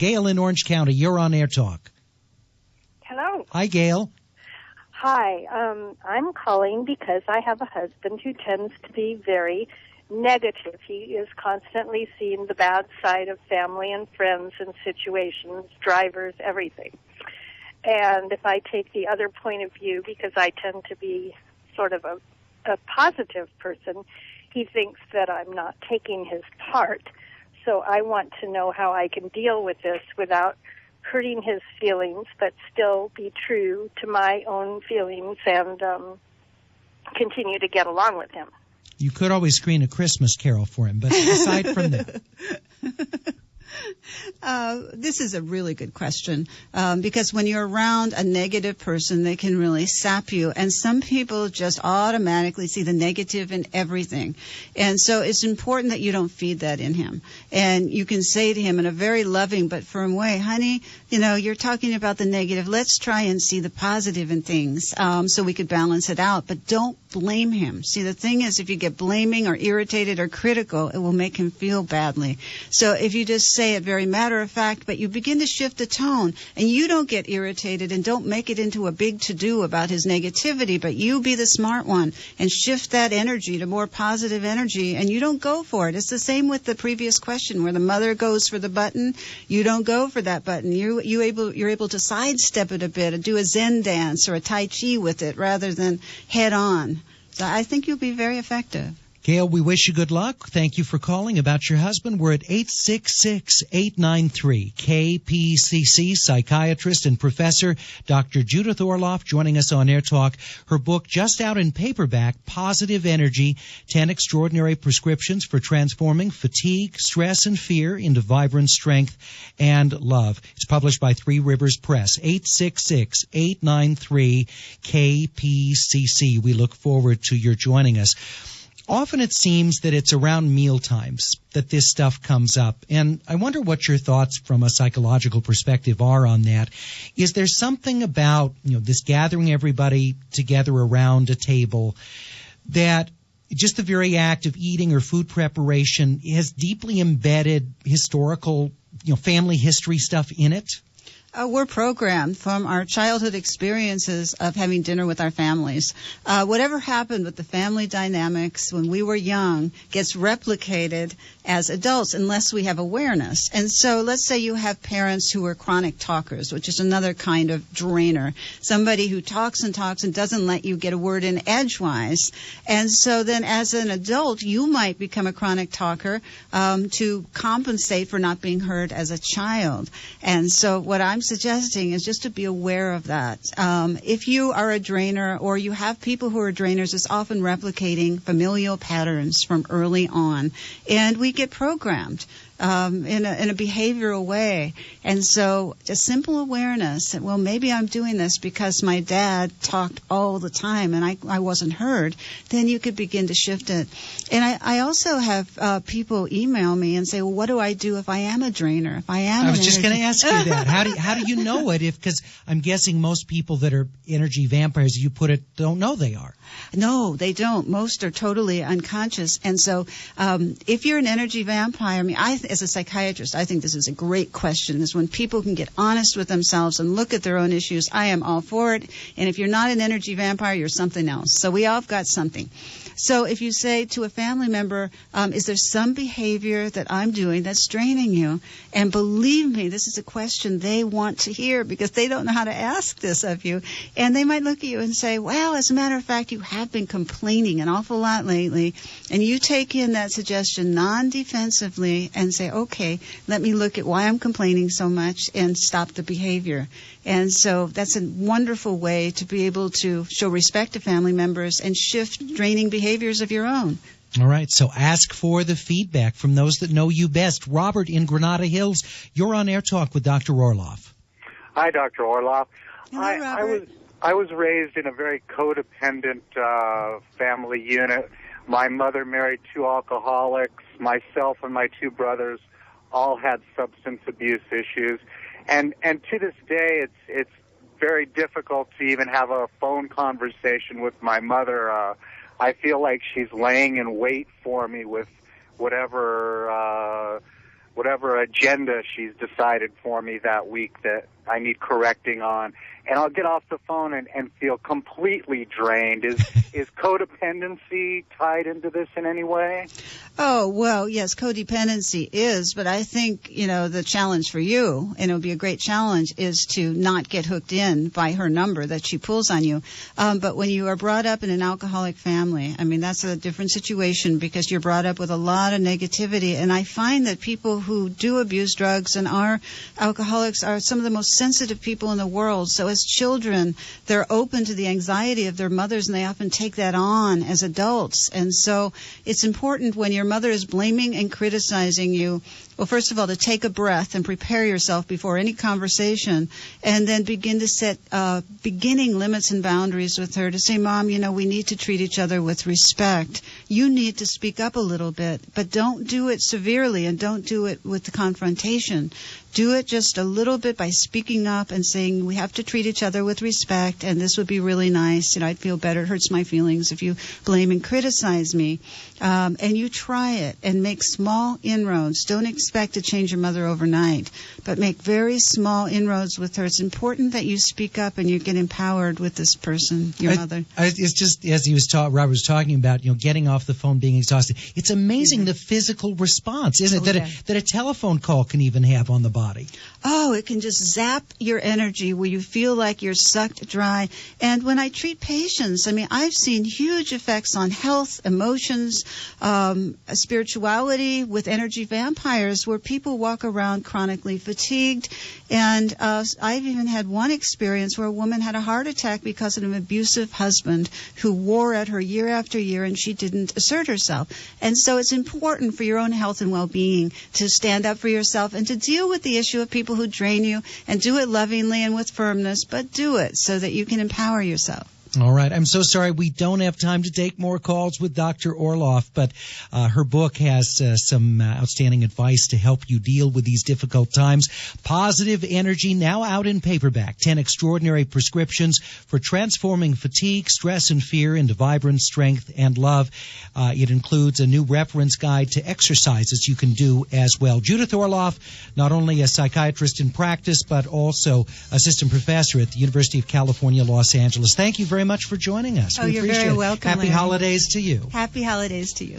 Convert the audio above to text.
Gail in Orange County, you're on Air Talk. Hello. Hi, Gail. Hi. I'm calling because I have a husband who tends to be very negative. He is constantly seeing the bad side of family and friends and situations, drivers, everything. And if I take the other point of view, because I tend to be sort of a positive person, he thinks that I'm not taking his part. So I want to know how I can deal with this without hurting his feelings, but still be true to my own feelings and continue to get along with him. You could always screen A Christmas Carol for him, but aside from that. This is a really good question because when you're around a negative person, they can really sap you. And some people just automatically see the negative in everything. And so it's important that you don't feed that in him. And you can say to him in a very loving but firm way, honey, you're talking about the negative. Let's try and see the positive in things so we could balance it out. But don't blame him. See, the thing is, if you get blaming or irritated or critical, it will make him feel badly. So if you just say it very matter of fact, but you begin to shift the tone, and you don't get irritated and don't make it into a big to-do about his negativity, but you be the smart one and shift that energy to more positive energy, and you don't go for it. It's the same with the previous question where the mother goes for the button. You don't go for that button. You're able to sidestep it a bit and do a Zen dance or a Tai Chi with it rather than head on. So I think you'll be very effective. Gail, we wish you good luck. Thank you for calling about your husband. We're at 866-893-KPCC. Psychiatrist and professor Dr. Judith Orloff joining us on Air Talk. Her book just out in paperback, Positive Energy, 10 Extraordinary Prescriptions for Transforming Fatigue, Stress, and Fear into Vibrant Strength and Love. It's published by Three Rivers Press. 866-893-KPCC. We look forward to your joining us. Often it seems that it's around meal times that this stuff comes up. And I wonder what your thoughts from a psychological perspective are on that. Is there something about, this gathering everybody together around a table that just the very act of eating or food preparation has deeply embedded historical, family history stuff in it? We're programmed from our childhood experiences of having dinner with our families. Whatever happened with the family dynamics when we were young gets replicated as adults unless we have awareness. And so let's say you have parents who are chronic talkers, which is another kind of drainer, somebody who talks and talks and doesn't let you get a word in edgewise. And so then as an adult, you might become a chronic talker to compensate for not being heard as a child. And so what I'm suggesting is just to be aware of that. If you are a drainer or you have people who are drainers, it's often replicating familial patterns from early on. And we get programmed in a behavioral way. And so just simple awareness that, well, maybe I'm doing this because my dad talked all the time and I wasn't heard, then you could begin to shift it. And I also have people email me and say, well, what do I do if I am a drainer? If I am I was just going to ask you that. How do you know it? Because I'm guessing most people that are energy vampires, you put it, don't know they are. No, they don't. Most are totally unconscious. And so if you're an energy vampire, as a psychiatrist, I think this is a great question, is when people can get honest with themselves and look at their own issues. I am all for it. And if you're not an energy vampire, you're something else. So we all have got something. So if you say to a family member, is there some behavior that I'm doing that's draining you? And believe me, this is a question they want to hear because they don't know how to ask this of you. And they might look at you and say, well, as a matter of fact, you have been complaining an awful lot lately. And you take in that suggestion non-defensively and say, okay, let me look at why I'm complaining so much and stop the behavior. And so that's a wonderful way to be able to show respect to family members and shift draining behaviors of your own. All right, so ask for the feedback from those that know you best. Robert in Granada Hills, you're on Air Talk with Dr. Orloff. Hi, Dr. Orloff. Hello, Robert. I was raised in a very codependent family unit. My mother married two alcoholics. Myself and my two brothers all had substance abuse issues. And to this day, it's very difficult to even have a phone conversation with my mother. I feel like she's laying in wait for me with whatever whatever agenda she's decided for me that week that I need correcting on. And I'll get off the phone and feel completely drained. Is codependency tied into this in any way? Oh, well, yes, codependency is, but I think, the challenge for you, and it would be a great challenge, is to not get hooked in by her number that she pulls on you. But when you are brought up in an alcoholic family, that's a different situation because you're brought up with a lot of negativity. And I find that people who do abuse drugs and are alcoholics are some of the most sensitive people in the world. So as children, they're open to the anxiety of their mothers, and they often take that on as adults. And so it's important when your mother is blaming and criticizing you, well, first of all, to take a breath and prepare yourself before any conversation, and then begin to set beginning limits and boundaries with her to say, Mom, we need to treat each other with respect. You need to speak up a little bit, but don't do it severely and don't do it with the confrontation. Do it just a little bit by speaking up and saying, we have to treat each other with respect, and this would be really nice. I'd feel better. It hurts my feelings if you blame and criticize me. And you try it and make small inroads. Don't expect to change your mother overnight, but make very small inroads with her. It's important that you speak up and you get empowered with this person, your mother. It's just, as Robert was talking about, getting off the phone, being exhausted. It's amazing the physical response, isn't it, that a telephone call can even have on the body. Oh, it can just zap your energy where you feel like you're sucked dry. And when I treat patients, I've seen huge effects on health, emotions, spirituality with energy vampires where people walk around chronically fatigued. And I've even had one experience where a woman had a heart attack because of an abusive husband who wore at her year after year, and she didn't assert herself. And so it's important for your own health and well-being to stand up for yourself and to deal with the issue of people who drain you, and do it lovingly and with firmness, but do it so that you can empower yourself. All right. I'm so sorry we don't have time to take more calls with Dr. Orloff, but her book has some outstanding advice to help you deal with these difficult times. Positive Energy, now out in paperback. 10 extraordinary prescriptions for transforming fatigue, stress, and fear into vibrant strength and love. It includes a new reference guide to exercises you can do as well. Judith Orloff, not only a psychiatrist in practice, but also assistant professor at the University of California, Los Angeles. Thank you very much for joining us. Oh, you're very welcome. Happy holidays to you. Happy holidays to you.